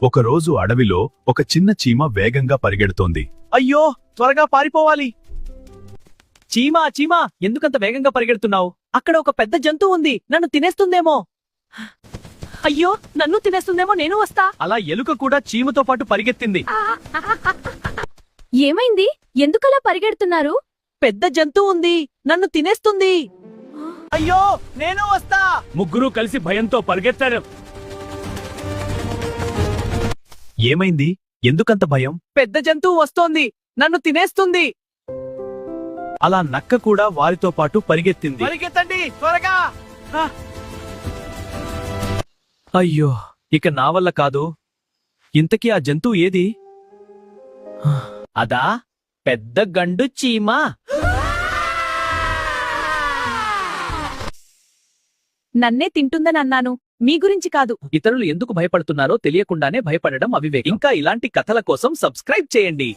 ఒకరోజు అడవిలో ఒక చిన్న చీమ వేగంగా పరిగెడుతోంది. అయ్యో, త్వరగా పారిపోవాలి. చీమా చీమా, ఎందుకంత వేగంగా పరిగెడుతున్నావు? అక్కడ ఒక పెద్ద జంతువు ఉంది, నన్ను తినేస్తుందేమో. అయ్యో, నన్ను తినేస్తుందేమో, నేను వస్తా. అలా ఎలుక కూడా చీమతో పాటు పరిగెత్తింది. ఏమైంది? ఎందుకలా పరిగెడుతున్నారు? పెద్ద జంతువు ఉంది, నన్ను తినేస్తుంది. అయ్యో, నేను వస్తా. ముగ్గురు కలిసి భయంతో పరిగెత్తారు. ఏమైంది? ఎందుకంత భయం? పెద్ద జంతువు వస్తోంది, నన్ను తినేస్తుంది. అలా నక్క కూడా వారితో పాటు పరిగెత్తింది. పరిగెత్తండి త్వరగా. అయ్యో, ఇక నా వల్ల కాదు. ఇంతకీ ఆ జంతువు ఏది? అదా, పెద్ద గండు చీమ. నన్నే తింటుందని అన్నాను, మీ గురించి కాదు. ఇతరులు ఎందుకు భయపడుతున్నారో తెలియకుండానే భయపడడం అవివేకం. ఇంకా ఇలాంటి కథల కోసం సబ్స్క్రైబ్ చేయండి.